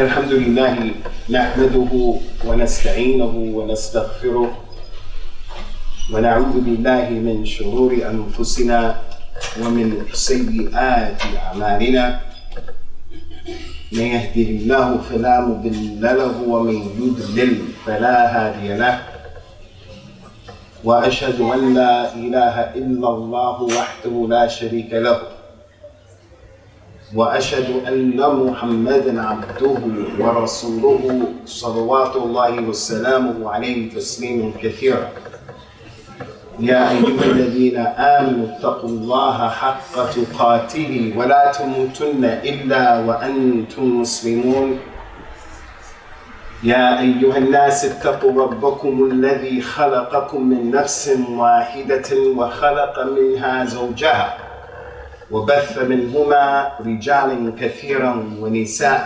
الحمد لله نحمده ونستعينه ونستغفره ونعوذ بالله من شرور أنفسنا ومن سيئات أعمالنا من يهده الله فلا مضل له ومن يضلل فلا هادي له وأشهد أن لا إله إلا الله وحده لا شريك له وأشهد أن محمدًا عبده ورسوله صلوات الله وسلامه عليه تسليما كثيرا. يا أيها الذين آمنوا اتقوا الله حق تقاته ولا تموتن إلا وأنتم مسلمون. يا أيها الناس اتقوا ربكم الذي خلقكم من نفس واحدة وخلق منها زوجها وبث منهما رجالا كثيرا ونساء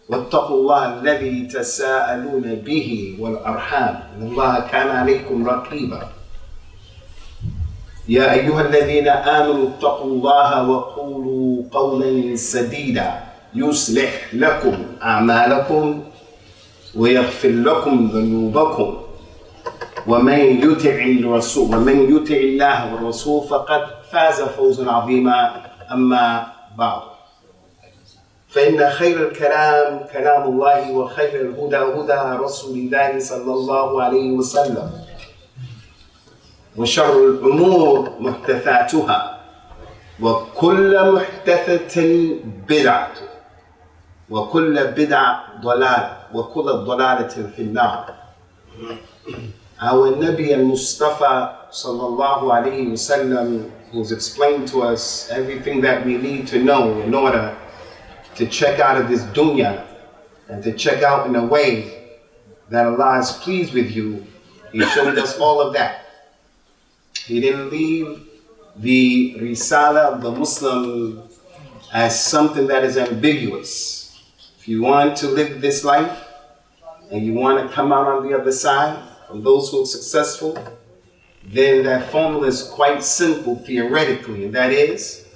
واتقوا الله الذي تساءلون به والأرحام إن الله كان عليكم رقيبا. يا أيها الذين آمنوا اتقوا الله وقولوا قولا سديدا يصلح لكم أعمالكم ويغفر لكم ذنوبكم ومن يطع الله والرسول فقد فاز فوزا عظيما. أما بعد فإن خير الكلام كلام الله وخير الهدى هدى رسول الله صلى الله عليه وسلم وشر الأمور محدثاتها وكل محدثة بدعة وكل بدعة ضلالة وكل ضلالة في النار. Our Nabi al-Mustafa sallallahu alayhi wasallam, who's explained to us everything that we need to know in order to check out of this dunya and to check out in a way that Allah is pleased with you. He showed us all of that. He didn't leave the risala of the Muslim as something that is ambiguous. If you want to live this life and you want to come out on the other side, from those who are successful, then that formula is quite simple theoretically, and that is,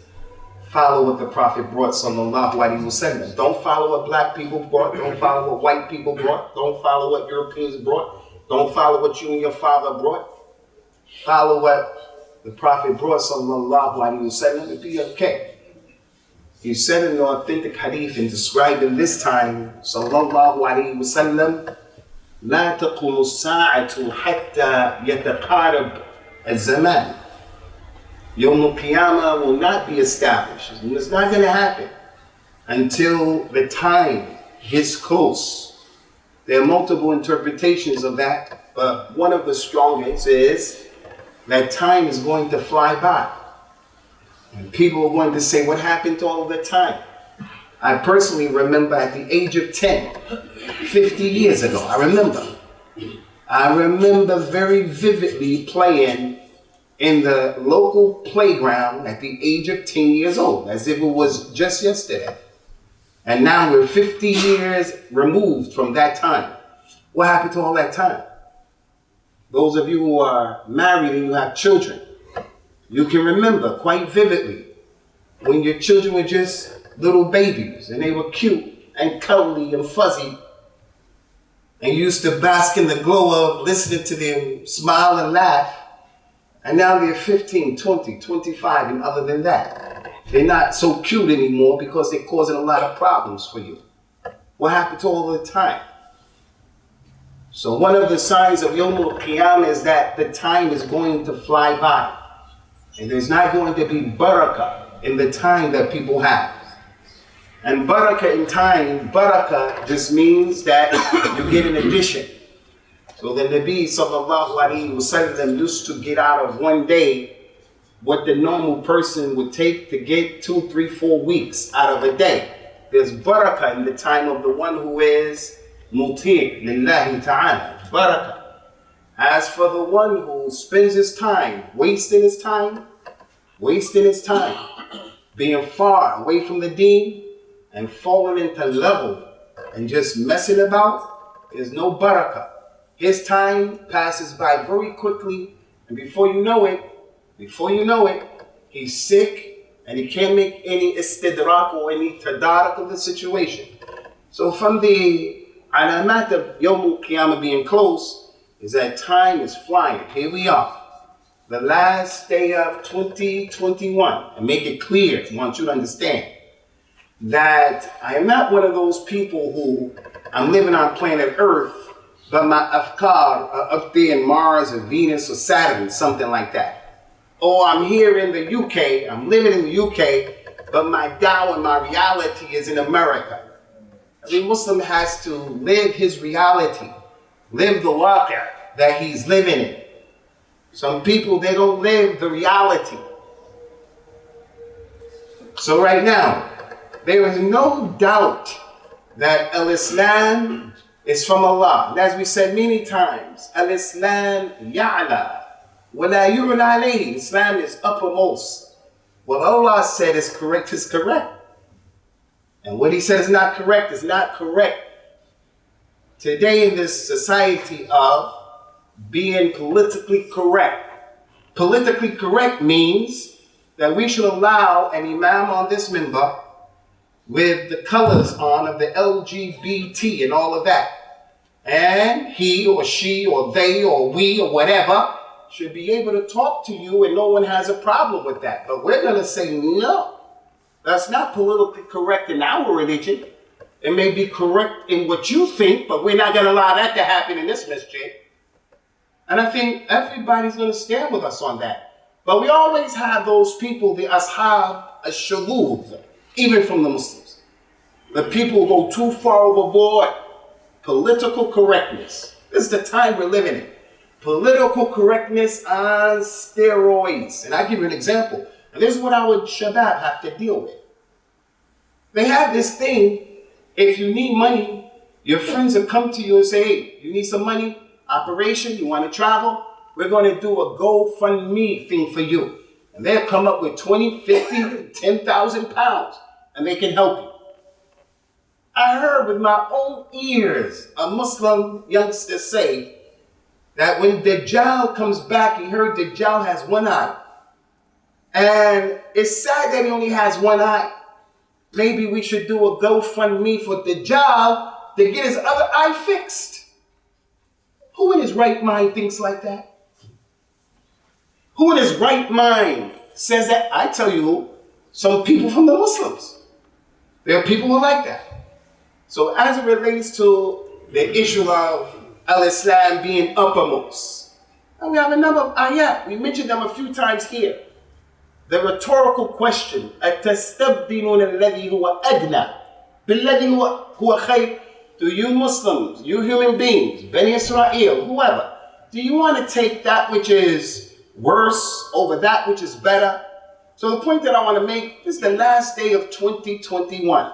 follow what the Prophet brought, sallallahu alaihi wasallam. Don't follow what black people brought, don't follow what white people brought, don't follow what Europeans brought, don't follow what you and your father brought. Follow what the Prophet brought, sallallahu alaihi wasallam, to be okay. He said in the authentic hadith and described in this time, sallallahu alaihi wasallam, لا تقوم الساعة حتى يتقارب الزمان. Yawm al-Qiyamah will not be established. It's not going to happen until the time gets close. There are multiple interpretations of that, but one of the strongest is that time is going to fly by. And people are going to say, what happened to all of the time? I personally remember at the age of 10, 50 years ago, I remember very vividly playing in the local playground at the age of 10 years old, as if it was just yesterday. And now we're 50 years removed from that time. What happened to all that time? Those of you who are married and you have children, you can remember quite vividly when your children were just little babies and they were cute and cuddly and fuzzy, and you used to bask in the glow of listening to them smile and laugh. And now they're 15, 20, 25, and other than that, they're not so cute anymore because they're causing a lot of problems for you. What happened to all the time? So one of the signs of Yawm al-Qiyamah is that the time is going to fly by. And there's not going to be barakah in the time that people have. And barakah in time, barakah just means that you get an addition. So the Nabi sallallahu alaihi wasallam used to get out of one day what the normal person would take to get 2, 3, 4 weeks out of a day. There's barakah in the time of the one who is muti' lillahi ta'ala. Barakah. As for the one who spends his time, wasting his time, being far away from the deen, and falling into level and just messing about, there's no barakah. His time passes by very quickly, and before you know it, he's sick and he can't make any istidrak or any tadarak of the situation. So from the alamat of Yawm al-Qiyamah being close is that time is flying. Here we are. The last day of 2021. And make it clear, I want you to understand that I am not one of those people who I'm living on planet Earth, but my afkar are up there in Mars or Venus or Saturn, something like that. Or I'm here in the UK, I'm living in the UK, but my dawah and my reality is in America. Every Muslim has to live his reality, live the waqi' that he's living in. Some people, they don't live the reality. So right now, there is no doubt that AlIslam is from Allah. And as we said many times, AlIslam ya'la wa la yu'la alayhi. Islam is uppermost. What Allah said is correct is correct. And what he says is not correct is not correct. Today in this society of being politically correct. Politically correct means that we should allow an imam on this minbar with the colors on of the LGBT and all of that. And he or she or they or we or whatever should be able to talk to you and no one has a problem with that. But we're going to say, no, that's not politically correct in our religion. It may be correct in what you think, but we're not going to allow that to happen in this masjid. And I think everybody's going to stand with us on that. But we always have those people, the ashab ash-shudud, even from the Muslims. The people who go too far overboard. Political correctness. This is the time we're living in. Political correctness on steroids. And I'll give you an example. And this is what our shabab have to deal with. They have this thing, if you need money, your friends will come to you and say, hey, you need some money? Operation, you want to travel? We're going to do a GoFundMe thing for you. And they'll come up with 20, 50, 10,000 pounds and they can help you. I heard with my own ears a Muslim youngster say that when Dajjal comes back, he heard Dajjal has one eye. And it's sad that he only has one eye. Maybe we should do a GoFundMe for Dajjal to get his other eye fixed. Who in his right mind thinks like that? Who in his right mind says that? I tell you who. Some people from the Muslims. There are people who are like that. So as it relates to the issue of AlIslam being uppermost, and we have a number of ayat. We mentioned them a few times here. The rhetorical question, أَتَسْتَبْدِلُونَ الَّذِي هُوَ أَدْنَى بِالَّذِي هُوَ خَيْرٌ. Do you Muslims, you human beings, Bani Israel, whoever, do you want to take that which is worse over that which is better? So the point that I want to make, this is the last day of 2021.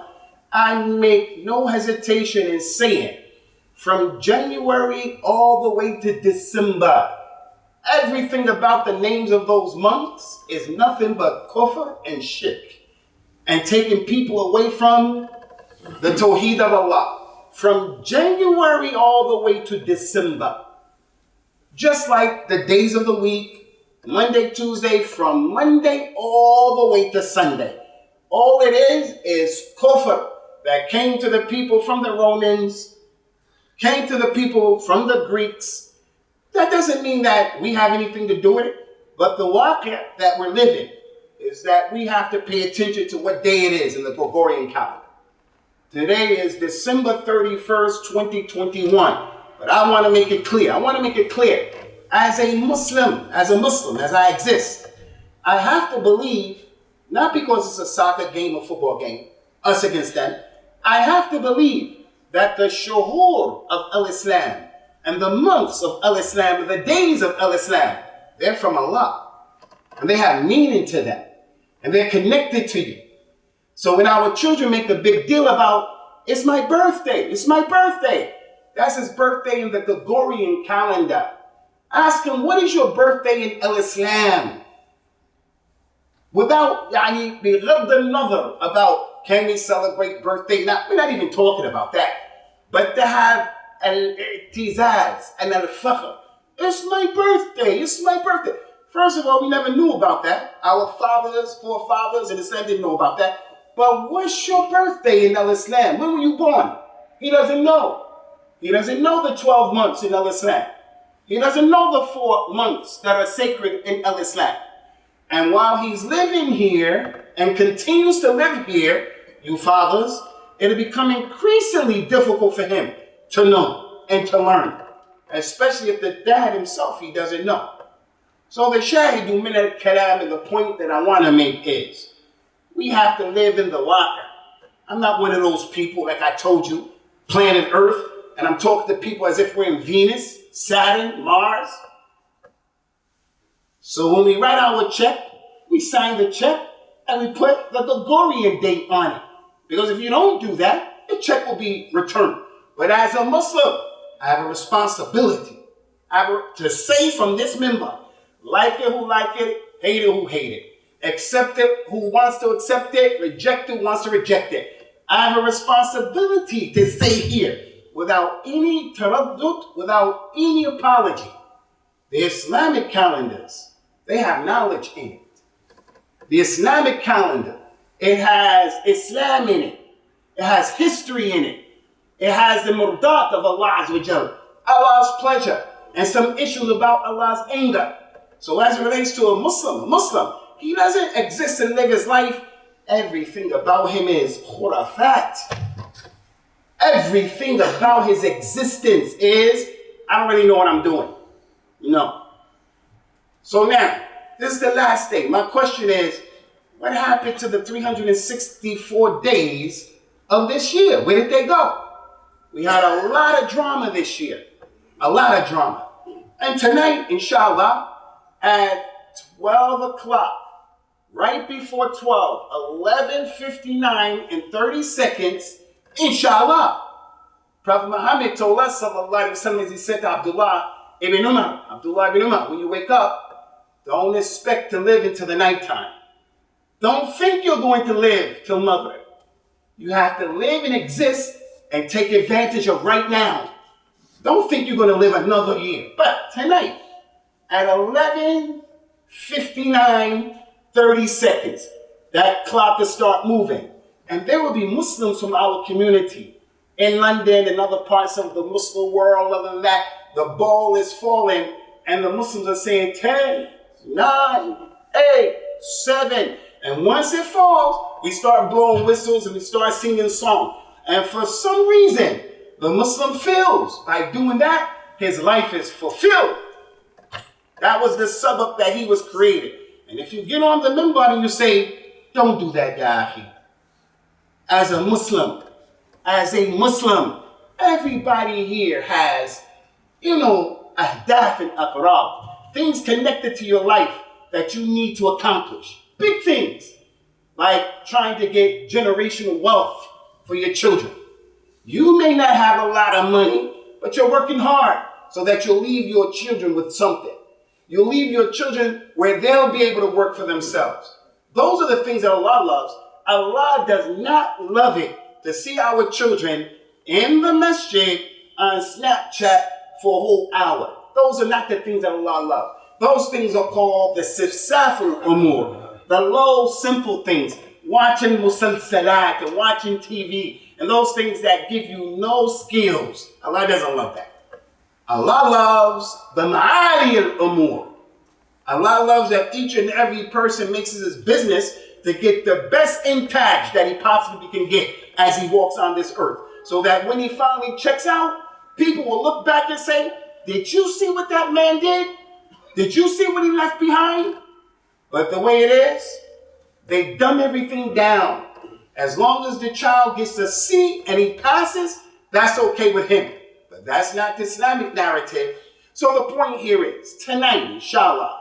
I make no hesitation in saying, from January all the way to December, everything about the names of those months is nothing but kufr and shirk. And taking people away from the tawheed of Allah. From January all the way to December. Just like the days of the week, Monday, Tuesday, from Monday all the way to Sunday. All it is kufr that came to the people from the Romans, came to the people from the Greeks. That doesn't mean that we have anything to do with it, but the waqi' that we're living is that we have to pay attention to what day it is in the Gregorian calendar. Today is December 31st, 2021. But I want to make it clear. As a Muslim, as I exist, I have to believe, not because it's a soccer game or football game, us against them, I have to believe that the shuhur of AlIslam and the months of AlIslam, the days of AlIslam, they're from Allah. And they have meaning to them. And they're connected to you. So when our children make a big deal about, it's my birthday, that's his birthday in the Gregorian calendar. Ask him, what is your birthday in AlIslam? Without, بغض النظر about, can we celebrate birthday? We're not even talking about that. But to have al-i'tizaz and al-fakhr. It's my birthday. First of all, we never knew about that. Our forefathers in Islam didn't know about that. But what's your birthday in AlIslam? When were you born? He doesn't know. He doesn't know the 12 months in AlIslam. He doesn't know the 4 months that are sacred in AlIslam. And while he's living here and continues to live here, you fathers, it'll become increasingly difficult for him to know and to learn, especially if the dad himself, he doesn't know. So the shahidu min al-kalam, and the point that I want to make is, we have to live in the water. I'm not one of those people, like I told you, planet Earth, and I'm talking to people as if we're in Venus, Saturn, Mars. So when we write our check, we sign the check and we put the Gregorian date on it. Because if you don't do that, the check will be returned. But as a Muslim, I have a responsibility. To say from this member, like it who like it, hate it who hate it. Accept it who wants to accept it, reject it who wants to reject it. I have a responsibility to say here, without any taraddud, without any apology. The Islamic calendars, they have knowledge in it. The Islamic calendar, it has Islam in it. It has history in it. It has the murdat of Allah Azza wa Jalla, Allah's pleasure, and some issues about Allah's anger. So as it relates to a Muslim, he doesn't exist and live his life. Everything about him is khurafat. Everything about his existence is, I don't really know what I'm doing. No. So now, this is the last thing. My question is, what happened to the 364 days of this year? Where did they go? We had a lot of drama this year. A lot of drama. And tonight, inshallah, at 12 o'clock, right before 12, 11:59 and 30 seconds, inshallah, Prophet Muhammad told us, sallallahu alaihi wasallam, as he said to Abdullah ibn Umar, when you wake up, don't expect to live into the nighttime. Don't think you're going to live till Maghrib. You have to live and exist and take advantage of right now. Don't think you're going to live another year. But tonight, at 11:59, 30 seconds, that clock will start moving. And there will be Muslims from our community in London and other parts of the Muslim world. Other than that, the ball is falling and the Muslims are saying 10, 9, 8, 7. And once it falls, we start blowing whistles and we start singing songs. And for some reason, the Muslim feels by doing that, his life is fulfilled. That was the sabab that he was created. And if you get on the minbar and you say, don't do that, ya akhi. As a Muslim, everybody here has, ahdaf and aqrab, things connected to your life that you need to accomplish. Big things, like trying to get generational wealth for your children. You may not have a lot of money, but you're working hard so that you'll leave your children with something. You'll leave your children where they'll be able to work for themselves. Those are the things that Allah loves. Allah does not love it to see our children in the masjid on Snapchat for a whole hour. Those are not the things that Allah loves. Those things are called the sifsaful umur, the low, simple things. Watching musalsalat and watching TV and those things that give you no skills. Allah doesn't love that. Allah loves the ma'ali al-umur. Allah loves that each and every person makes it his business to get the best intaj that he possibly can get as he walks on this earth. So that when he finally checks out, people will look back and say, did you see what that man did? Did you see what he left behind? But the way it is, they dumb everything down. As long as the child gets a C and he passes, that's okay with him. But that's not the Islamic narrative. So the point here is, tonight, inshallah,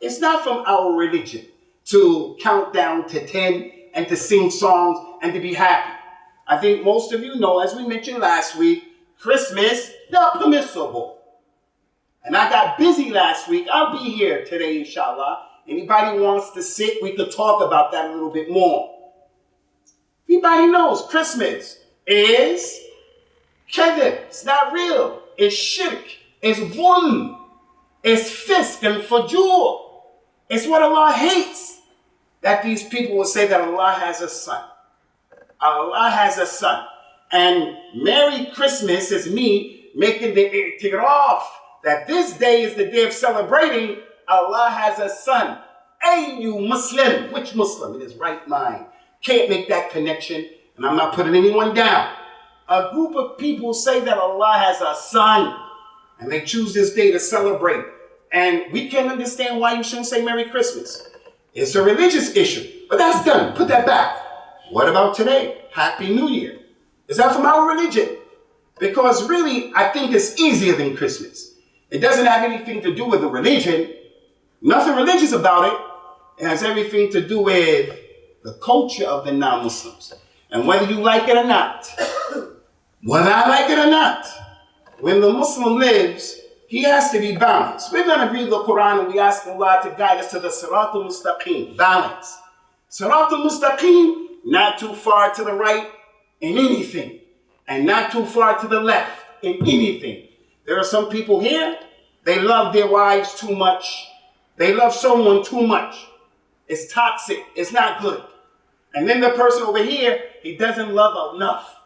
it's not from our religion to count down to 10 and to sing songs and to be happy. I think most of you know, as we mentioned last week, Christmas, not permissible. And I got busy last week. I'll be here today, inshallah. Anybody wants to sit, we could talk about that a little bit more. Everybody knows Christmas is kadhib. It's not real. It's shirk. It's dhulm. It's fisk and fujur. It's what Allah hates. That these people will say that Allah has a son. Allah has a son. And Merry Christmas is me making the i'tiraf that this day is the day of celebrating Allah has a son. Hey, you Muslim. Which Muslim in his right mind can't make that connection? And I'm not putting anyone down. A group of people say that Allah has a son, and they choose this day to celebrate. And we can't understand why you shouldn't say Merry Christmas. It's a religious issue, but that's done. Put that back. What about today? Happy New Year. Is that from our religion? Because really, I think it's easier than Christmas. It doesn't have anything to do with the religion. Nothing religious about it. It has everything to do with the culture of the non-Muslims. And whether you like it or not, whether I like it or not, when the Muslim lives, he has to be balanced. We're going to read the Quran and we ask Allah to guide us to the Sirat al-Mustaqim, balance. Sirat al-Mustaqim, not too far to the right in anything, and not too far to the left in anything. There are some people here, they love their wives too much. They love someone too much. It's toxic. It's not good. And then the person over here, he doesn't love enough.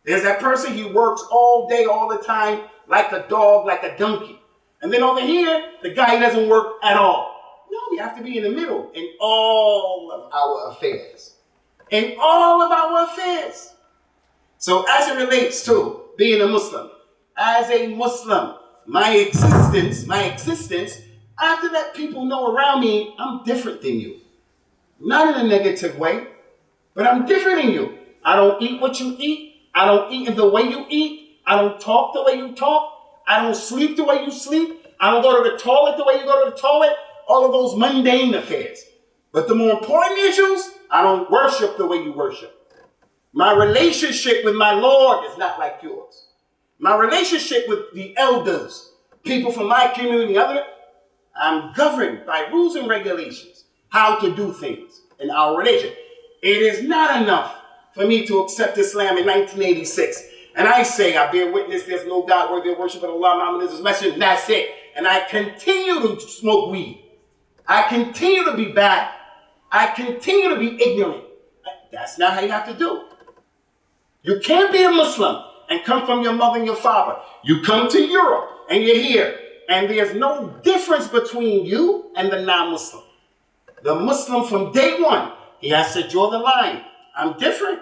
There's that person, he works all day, all the time, like a dog, like a donkey. And then over here, the guy doesn't work at all. No, we have to be in the middle in all of our affairs. In all of our affairs. So as it relates to being a Muslim, as a Muslim, my existence, I have to let people know around me I'm different than you. Not in a negative way, but I'm different than you. I don't eat what you eat. I don't eat in the way you eat. I don't talk the way you talk. I don't sleep the way you sleep. I don't go to the toilet the way you go to the toilet. All of those mundane affairs. But the more important issues, I don't worship the way you worship. My relationship with my Lord is not like yours. My relationship with the elders, people from my community, I'm governed by rules and regulations, how to do things in our religion. It is not enough for me to accept Islam in 1986. And I say, I bear witness, there's no God worthy of worship but Allah, Muhammad is his messenger, and that's it. And I continue to smoke weed. I continue to be bad. I continue to be ignorant. That's not how you have to do. You can't be a Muslim and come from your mother and your father. You come to Europe and you're here. And there's no difference between you and the non-Muslim. The Muslim from day one, he has to draw the line. I'm different.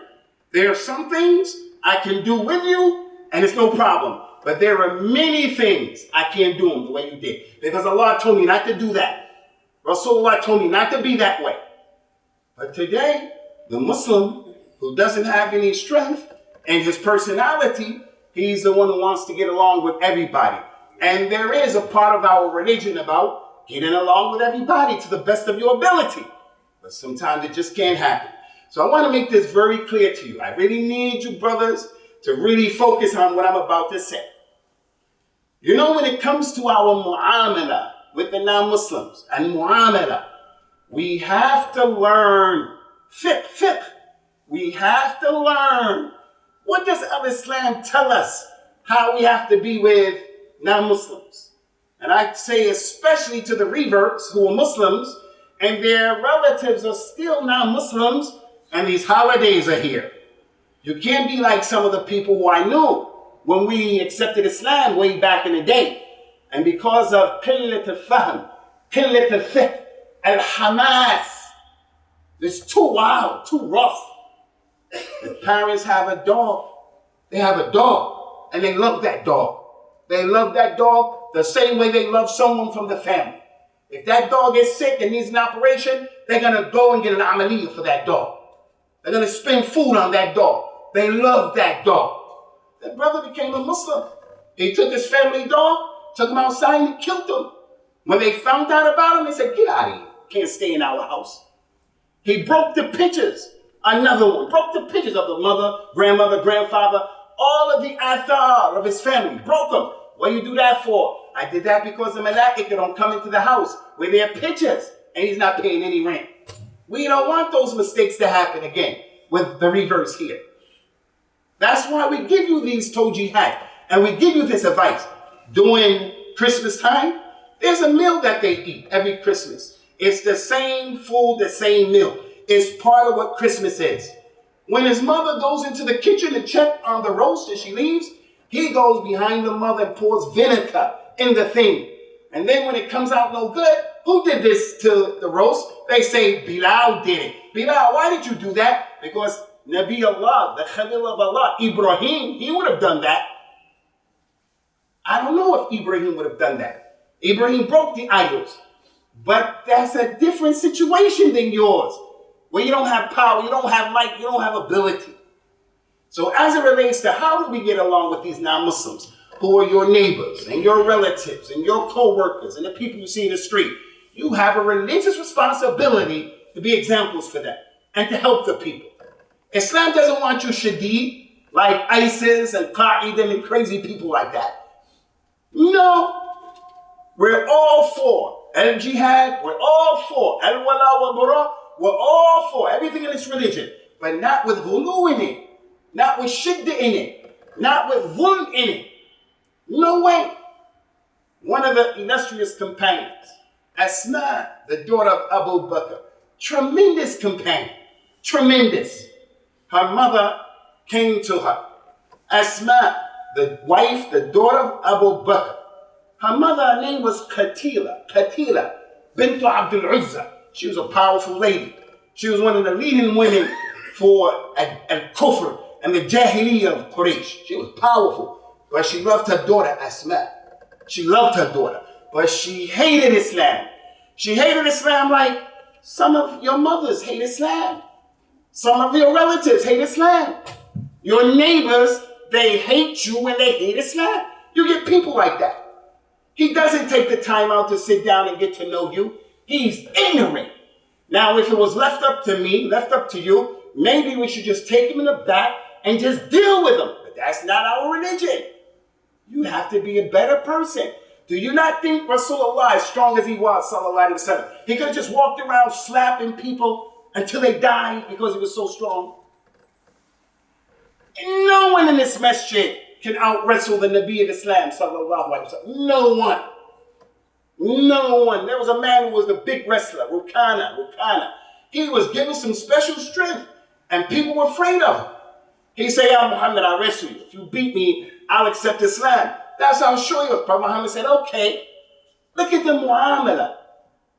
There are some things I can do with you and it's no problem. But there are many things I can't do them the way you did. Because Allah told me not to do that. Rasulullah told me not to be that way. But today, the Muslim who doesn't have any strength in his personality, he's the one who wants to get along with everybody. And there is a part of our religion about getting along with everybody to the best of your ability. But sometimes it just can't happen. So I want to make this very clear to you. I really need you brothers to really focus on what I'm about to say. You know, when it comes to our mu'amala with the non-Muslims and mu'amala, we have to learn fiqh. We have to learn. What does AlIslam tell us how we have to be with non-Muslims? And I say especially to the reverts who are Muslims and their relatives are still non-Muslims and these holidays are here. You can't be like some of the people who I knew when we accepted Islam way back in the day. And because of qillat al-fahm, qillat al-fiqh, al-hamas, it's too wild, too rough. The parents have a dog. They have a dog and they love that dog. They love that dog the same way they love someone from the family. If that dog is sick and needs an operation, they're going to go and get an amaliyah for that dog. They're going to spend food on that dog. They love that dog. That brother became a Muslim. He took his family dog, took him outside and killed him. When they found out about him, they said, get out of here. Can't stay in our house. He broke the pictures. Another one broke the pictures of the mother, grandmother, grandfather, all of the athar of his family. Broke them. What do you do that for? I did that because the malaika don't come into the house with their pictures and he's not paying any rent. We don't want those mistakes to happen again with the reverse here. That's why we give you these tawjihat and we give you this advice. During Christmas time, there's a meal that they eat every Christmas. It's the same food, the same meal. It's part of what Christmas is. When his mother goes into the kitchen to check on the roast and she leaves, he goes behind the mother and pours vinegar in the thing. And then when it comes out no good, who did this to the roast? They say Bilal did it. Bilal, why did you do that? Because Nabi Allah, the Khalil of Allah, Ibrahim, he would have done that. I don't know if Ibrahim would have done that. Ibrahim broke the idols. But that's a different situation than yours, where you don't have power, you don't have might, you don't have ability. So as it relates to how do we get along with these non-Muslims, who are your neighbors and your relatives and your co-workers and the people you see in the street, you have a religious responsibility to be examples for them and to help the people. Islam doesn't want you shadeed, like ISIS and Qaeda and crazy people like that. No, we're all for al-jihad, we're all for al-wala wa bara, we're all for everything in this religion, but not with ghulu in it, not with shidda in it, not with dhulm in it. No way. One of the illustrious companions, Asma, the daughter of Abu Bakr, tremendous companion, tremendous. Her mother came to her. Asma, the wife, the daughter of Abu Bakr. Her mother, her name was Qatila bintu Abdul Uzza. She was a powerful lady. She was one of the leading women for al-Kufr and the Jahiliyyah of Quraysh. She was powerful, but she loved her daughter Asma. She loved her daughter, but she hated Islam. She hated Islam like some of your mothers hate Islam. Some of your relatives hate Islam. Your neighbors, they hate you when they hate Islam. You get people like that. He doesn't take the time out to sit down and get to know you. He's ignorant. Now, if it was left up to me, left up to you, maybe we should just take him in the back and just deal with him. But that's not our religion. You have to be a better person. Do you not think Rasulullah, as strong as he was, sallallahu alaihi wasallam, he could have just walked around slapping people until they died because he was so strong? No one in this masjid can out-wrestle the Nabi of Islam, sallallahu alaihi wasallam. No one. No one. There was a man who was the big wrestler, Rukana. He was given some special strength, and people were afraid of him. He said, "Ya Muhammad, I'll wrestle you. If you beat me, I'll accept Islam." That's how I'll show you. Prophet Muhammad said, "Okay." Look at the mu'amala.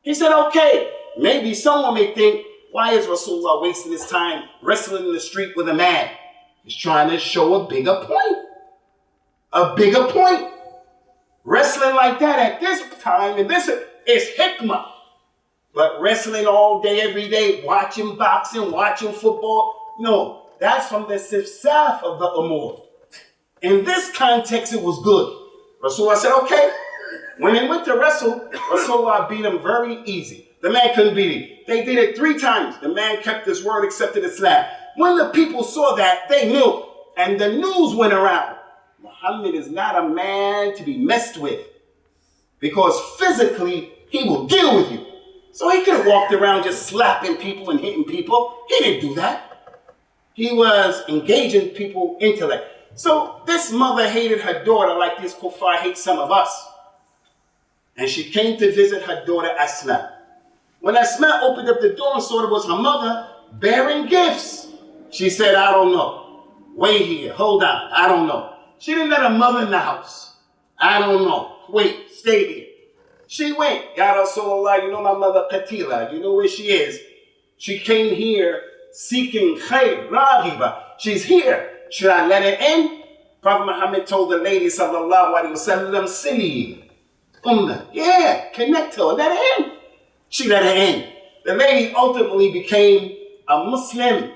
He said, "Okay." Maybe someone may think, why is Rasulullah wasting his time wrestling in the street with a man? He's trying to show a bigger point. A bigger point. Wrestling like that at this time, and this is hikmah. But wrestling all day, every day, watching boxing, watching football, no, that's from the sifsaf of the umur. In this context, it was good. Rasulullah said, okay. When they went to wrestle, Rasulullah beat him very easy. The man couldn't beat him. They did it 3 times. The man kept his word, accepted Islam. When the people saw that, they knew. And the news went around. Muhammad is not a man to be messed with, because physically he will deal with you. So he could have walked around just slapping people and hitting people. He didn't do that. He was engaging people intellect. So this mother hated her daughter like this kuffar hates some of us. And she came to visit her daughter Asma. When Asma opened up the door and saw it was her mother bearing gifts, she said, "I don't know. Wait here. Hold on. I don't know." She didn't let her mother in the house. "I don't know. Wait, stay here." She went. "Ya Rasulullah, you know my mother Qatila. You know where she is. She came here seeking khayr, raghiba. She's here. Should I let her in?" Prophet Muhammad told the lady, sallallahu alaihi wasallam, "Sili, yeah, connect her, let her in." She let her in. The lady ultimately became a Muslim.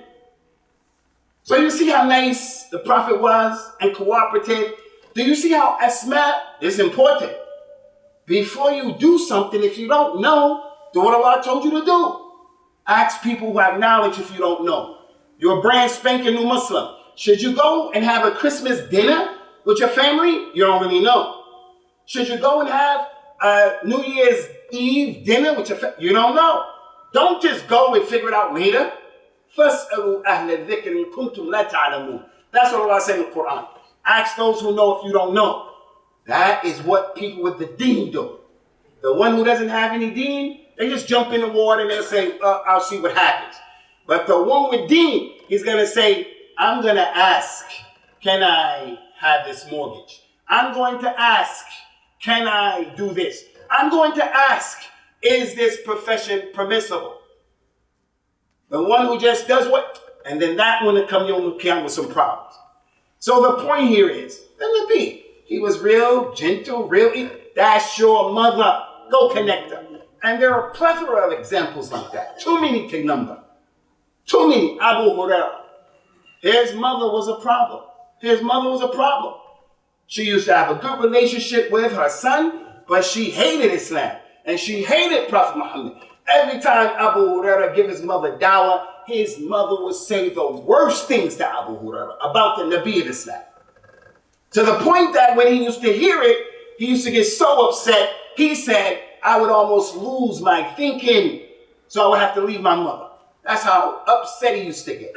So you see how nice the Prophet was and cooperative? Do you see how Asma is important? Before you do something, if you don't know, do what Allah told you to do. Ask people who have knowledge if you don't know. You're a brand spanking new Muslim. Should you go and have a Christmas dinner with your family? You don't really know. Should you go and have a New Year's Eve dinner with your family? You don't know. Don't just go and figure it out later. فَاسْأَلُوا أَهْلَ الذِّكْرِ إِن كُنتُمْ لَا تَعْلَمُونَ. That's what Allah said in the Quran. Ask those who know if you don't know. That is what people with the deen do. The one who doesn't have any deen, they just jump in the water and they'll say, "I'll see what happens." But the one with deen, He's going to say, I'm going to ask, can I have this mortgage? I'm going to ask, can I do this? I'm going to ask, is this profession permissible? The one who just does what? And then that one will come Yom Kippur with some problems. So the point here is, let it be. He was real gentle, that's your mother. Go connect her. And there are a plethora of examples like that. Too many to number. Too many. Abu Hurairah. His mother was a problem. She used to have a good relationship with her son, but she hated Islam. And she hated Prophet Muhammad. Every time Abu Hurairah gave his mother dawah, his mother would say the worst things to Abu Hurairah about the Nabi of Islam. To the point that when he used to hear it, he used to get so upset, he said, I would almost lose my thinking, so I would have to leave my mother. That's how upset he used to get.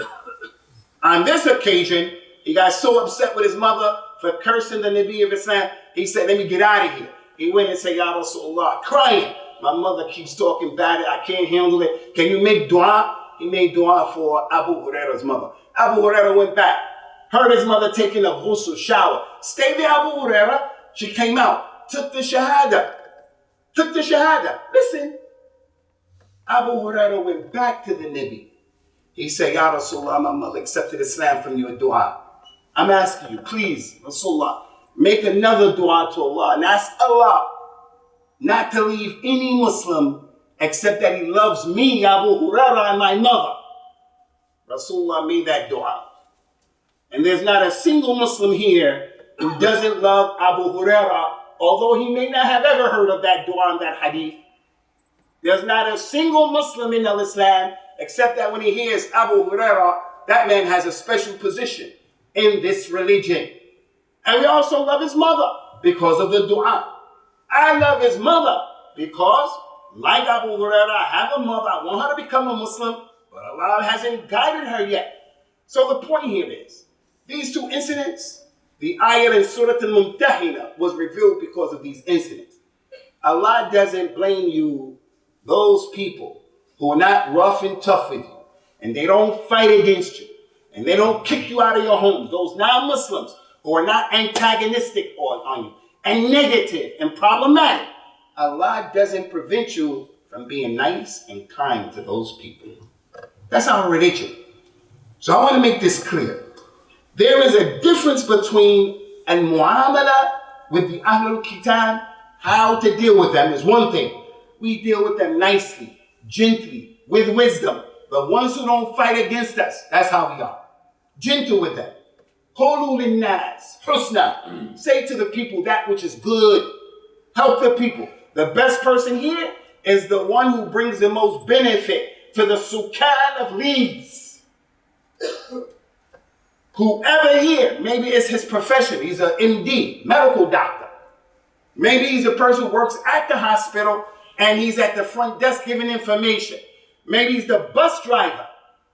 On this occasion, he got so upset with his mother for cursing the Nabi of Islam, he said, let me get out of here. He went and said, Ya Rasulullah, crying. My mother keeps talking bad, I can't handle it. Can you make dua? He made dua for Abu Hurairah's mother. Abu Hurairah went back, heard his mother taking a ghusl shower. Stay there, Abu Hurairah. She came out, took the shahada. Listen. Abu Hurairah went back to the Nabi. He said, Ya Rasulullah, my mother accepted Islam from you in dua. I'm asking you, please, Rasulullah, make another dua to Allah and ask Allah not to leave any Muslim except that he loves me, Abu Hurairah, and my mother. Rasulullah made that dua. And there's not a single Muslim here who doesn't love Abu Hurairah, although he may not have ever heard of that dua and that hadith. There's not a single Muslim in AlIslam except that when he hears Abu Hurairah, that man has a special position in this religion. And we also love his mother because of the dua. I love his mother because, like Abu Hurairah, I have a mother. I want her to become a Muslim, but Allah hasn't guided her yet. So the point here is, these two incidents, the ayah in Surah Al-Mumtahina was revealed because of these incidents. Allah doesn't blame you, those people who are not rough and tough with you, and they don't fight against you, and they don't kick you out of your home, those non-Muslims who are not antagonistic on you, and negative and problematic. Allah doesn't prevent you from being nice and kind to those people. That's our religion. So I want to make this clear. There is a difference between al-mu'amala with the Ahlul Kitab. How to deal with them is one thing. We deal with them nicely, gently, with wisdom. The ones who don't fight against us, that's how we are. Gentle with them. Qulu lin-nas husna. Say to the people that which is good. Help the people. The best person here is the one who brings the most benefit to the sukan of leads. Whoever here, maybe it's his profession. He's an MD, medical doctor. Maybe he's a person who works at the hospital and he's at the front desk giving information. Maybe he's the bus driver.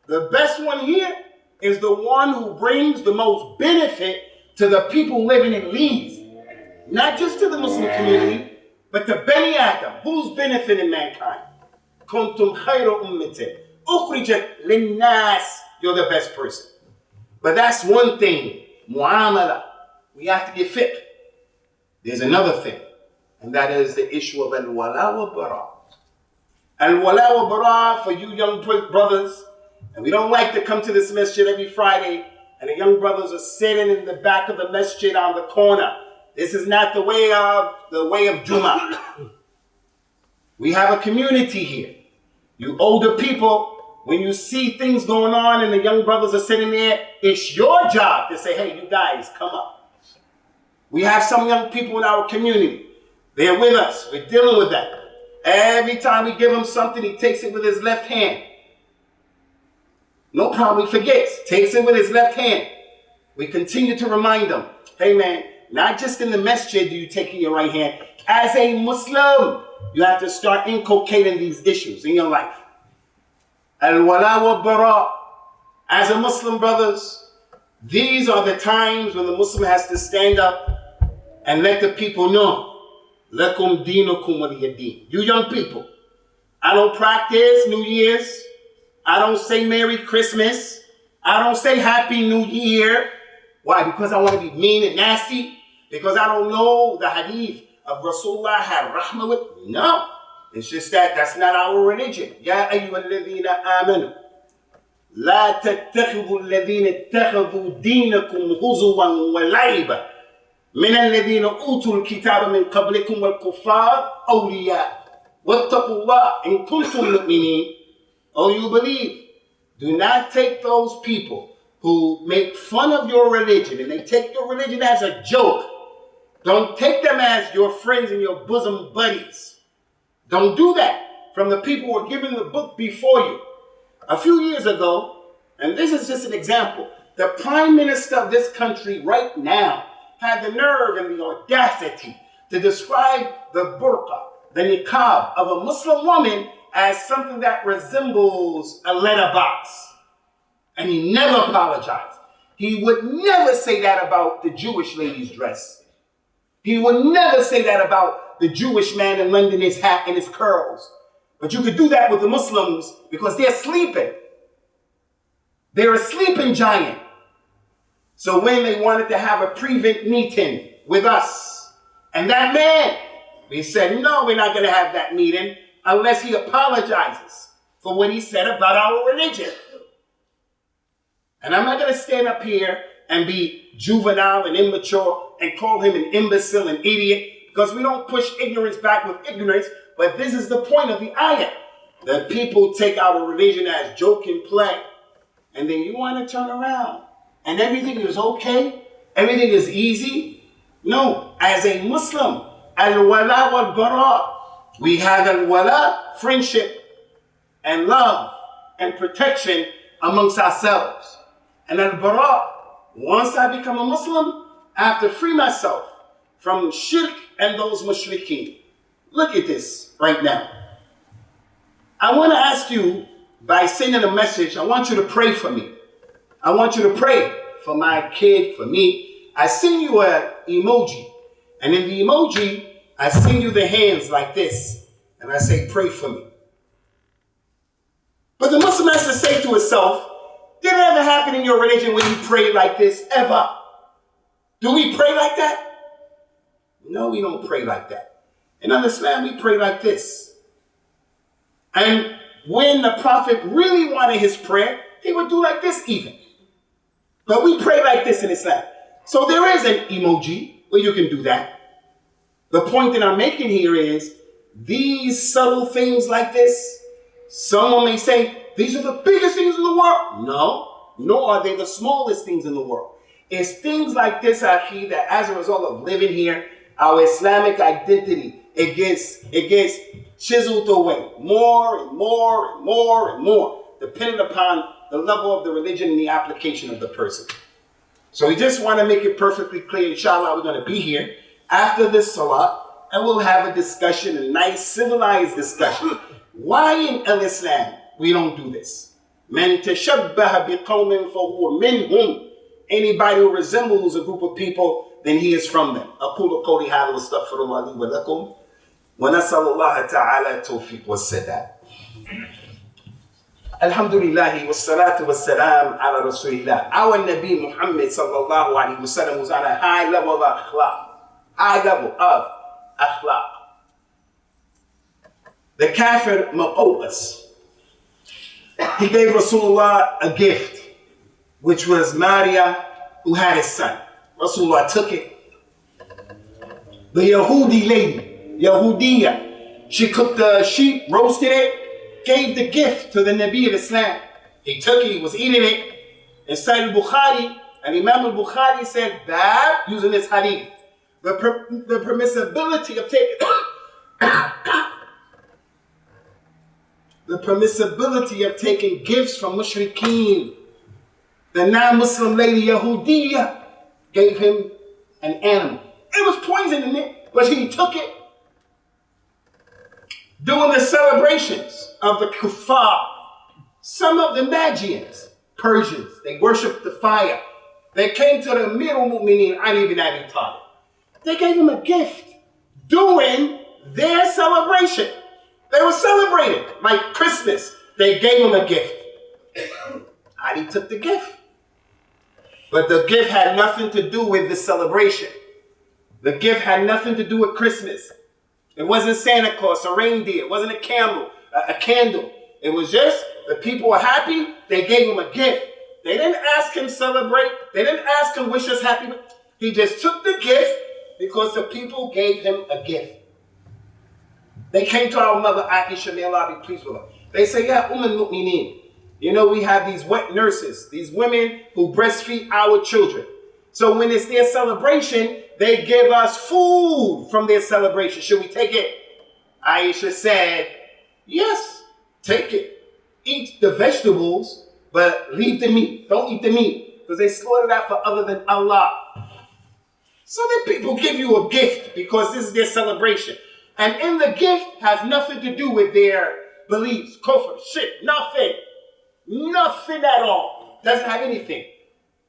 The best one here is the one who brings the most benefit to the people living in Leeds. Not just to the Muslim community, but to Bani Adam. Who's benefiting mankind? Kuntum khayra ummatin ukhrijat linnas. You're the best person. But that's one thing. Mu'amala. We have to get fit. There's another thing, and that is the issue of al-wala wa bara. Al-wala wa bara for you young brothers, and we don't like to come to this masjid every Friday, and the young brothers are sitting in the back of the masjid on the corner. This is not the way of Jummah. We have a community here. You older people, when you see things going on and the young brothers are sitting there, it's your job to say, hey, you guys, come up. We have some young people in our community. They're with us. We're dealing with that. Every time we give him something, he takes it with his left hand. No problem, he forgets. Takes it with his left hand. We continue to remind them, hey man, not just in the masjid do you take in your right hand. As a Muslim, you have to start inculcating these issues in your life. Al-wala wa bara. As a Muslim, brothers, these are the times when the Muslim has to stand up and let the people know, lakum dinukum waliya din. You young people, I don't practice New Year's. I don't say Merry Christmas. I don't say Happy New Year. Why? Because I want to be mean and nasty? Because I don't know the hadith of Rasulullah had rahmah with? No. It's just that that's not our religion. Ya ayyuhalladhina amanu. La tattakhidhu alladhina ittakhadhu deenakum huzuwan wa layba. من الذين أوتوا الكتاب من قبلكم والكفار أولياء واتقوا الله إن كنتم مؤمنين. Oh, you believe. Do not take those people who make fun of your religion and they take your religion as a joke. Don't take them as your friends and your bosom buddies. Don't do that from the people who are giving the book before you. A few years ago, and this is just an example, the prime minister of this country right now had the nerve and the audacity to describe the burqa, the niqab of a Muslim woman as something that resembles a letterbox. And he never apologized. He would never say that about the Jewish lady's dress. He would never say that about the Jewish man in London, his hat and his curls. But you could do that with the Muslims because they're sleeping. They're a sleeping giant. So when they wanted to have a prevent meeting with us, and that man, we said, no, we're not going to have that meeting unless he apologizes for what he said about our religion. And I'm not going to stand up here and be juvenile and immature and call him an imbecile and idiot, because we don't push ignorance back with ignorance. But this is the point of the ayah, that people take our religion as joke and play. And then you want to turn around and everything is okay, everything is easy. No, as a Muslim, al-wala wal-bara, we have al-wala, friendship and love and protection amongst ourselves. And al-bara, once I become a Muslim, I have to free myself from shirk and those mushrikeen. Look at this right now. I want to ask you, by sending a message, I want you to pray for me. I want you to pray for my kid, for me. I send you an emoji. And in the emoji, I send you the hands like this. And I say, pray for me. But the Muslim has to say to itself, did it ever happen in your religion when you pray like this? Ever? Do we pray like that? No, we don't pray like that. In Islam, we pray like this. And when the Prophet really wanted his prayer, he would do like this even. But we pray like this in Islam. So there is an emoji where you can do that. The point that I'm making here is these subtle things like this, someone may say, these are the biggest things in the world. No, nor are they the smallest things in the world. It's things like this, Akhi, that as a result of living here, our Islamic identity, it gets chiseled away more and more and more and more, depending upon the level of the religion and the application of the person. So we just want to make it perfectly clear, inshallah, we're going to be here after this salah, and we'll have a discussion, a nice civilized discussion. Why in AlIslam we don't do this? Man tashabbaha biqawmin fahuwa minhum. Anybody who resembles a group of people, then he is from them. أقول قولي هذا واستغفر الله لي ولكم ونسأل الله تعالى التوفيق والسداد. Alhamdulillah wassalatu wassalam ala Rasulillah. Our Nabi Muhammad sallallahu alaihi wasallam was on a high level of akhlaq. High level of akhlaq. The kafir Maqawqas, he gave Rasulullah a gift, which was Maria, who had his son. Rasulullah took it. The Yahudi lady, Yahudiya, she cooked the sheep, roasted it, gave the gift to the Nabi of Islam. He took it, he was eating it. Inside al-Bukhari, and Imam al-Bukhari said that, using this hadith, the permissibility of taking the permissibility of taking gifts from mushrikeen. The non-Muslim lady Yahudiya gave him an animal. It was poison in it, but he took it. During the celebrations of the kuffar, some of the Magians, Persians, they worshipped the fire. They came to the Amir al-Mu'mineen, Ali ibn Abi Talib. They gave him a gift during their celebration. They were celebrating like Christmas. They gave him a gift. Ali took the gift. But the gift had nothing to do with the celebration. The gift had nothing to do with Christmas. It wasn't Santa Claus, a reindeer. It wasn't a candle. It was just the people were happy. They gave him a gift. They didn't ask him celebrate. They didn't ask him wish us happy. He just took the gift because the people gave him a gift. They came to our mother Aisha, may Allah be pleased with her. They say, "Ya al-Mu'mineen, you know, we have these wet nurses, these women who breastfeed our children. So when it's their celebration, they give us food from their celebration. Should we take it?" Aisha said, "Yes, take it. Eat the vegetables, but leave the meat. Don't eat the meat, because they slaughter that for other than Allah." So the people give you a gift because this is their celebration. And in the gift has nothing to do with their beliefs, kufr, shirk, nothing. Nothing at all. Doesn't have anything.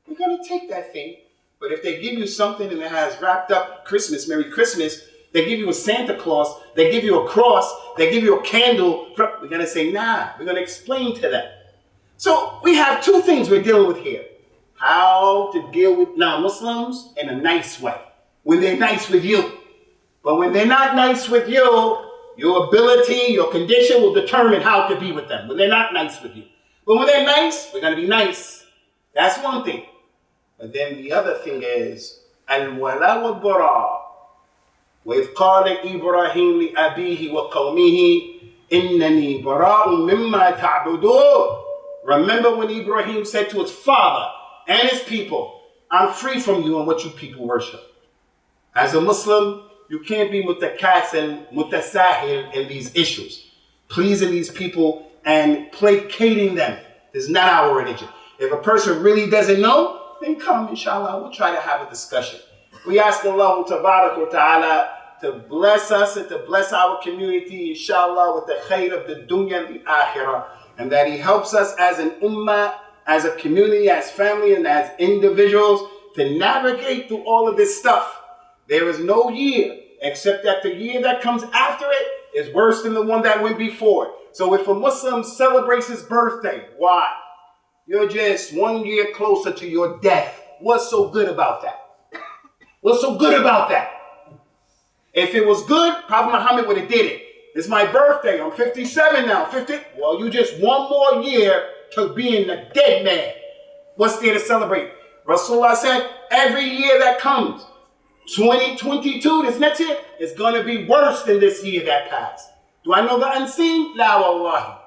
We're going to take that thing. But if they give you something and it has wrapped up Christmas, Merry Christmas, they give you a Santa Claus, they give you a cross, they give you a candle, we're going to say, nah, we're going to explain to them. So we have two things we're dealing with here. How to deal with non-Muslims in a nice way. When they're nice with you. But when they're not nice with you, your ability, your condition will determine how to be with them. When they're not nice with you. But when they're nice, we're going to be nice. That's one thing. But then the other thing is, al-wala wal-bara. وَإِذْ قَالَ إِبْرَاهِيمُ لِأَبِيهِ وَقَوْمِهِ إِنَّنِي بَرَاءٌ مِّمَّا تَعْبُدُونَ. Remember when Ibrahim said to his father and his people, "I'm free from you and what you people worship." As a Muslim, you can't be mutakasim, mutasahil in these issues. Pleasing these people and placating them is not our religion. If a person really doesn't know, then come, inshallah, we'll try to have a discussion. We ask Allah tabarak wa ta'ala to bless us and to bless our community, inshallah, with the khair of the dunya and the akhirah, and that He helps us as an ummah, as a community, as family, and as individuals to navigate through all of this stuff. There is no year, except that the year that comes after it is worse than the one that went before it. So if a Muslim celebrates his birthday, why? You're just 1 year closer to your death. What's so good about that? What's so good about that? If it was good, Prophet Muhammad would have did it. It's my birthday. I'm 57 now. 50. Well, you just 1 more year to being a dead man. What's there to celebrate? Rasulullah said, every year that comes, 2022, this next year, is going to be worse than this year that passed. Do I know the unseen? La wallahi.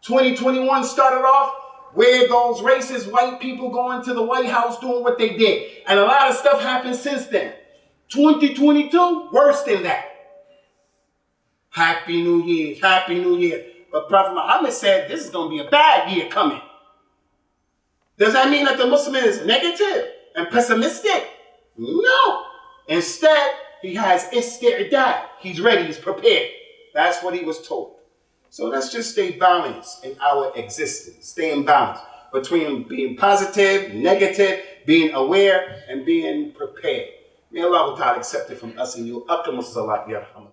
2021 started off where those racist white people going to the White House doing what they did. And a lot of stuff happened since then. 2022, worse than that. Happy New Year, Happy New Year. But Prophet Muhammad said this is going to be a bad year coming. Does that mean that the Muslim is negative and pessimistic? No. Instead, he has isti'dad. He's ready, he's prepared. That's what he was told. So let's just stay balanced in our existence. Stay in balance between being positive, negative, being aware, and being prepared. May Allah Ta'ala accept it from us and you. Uppermost salat, yarhamah.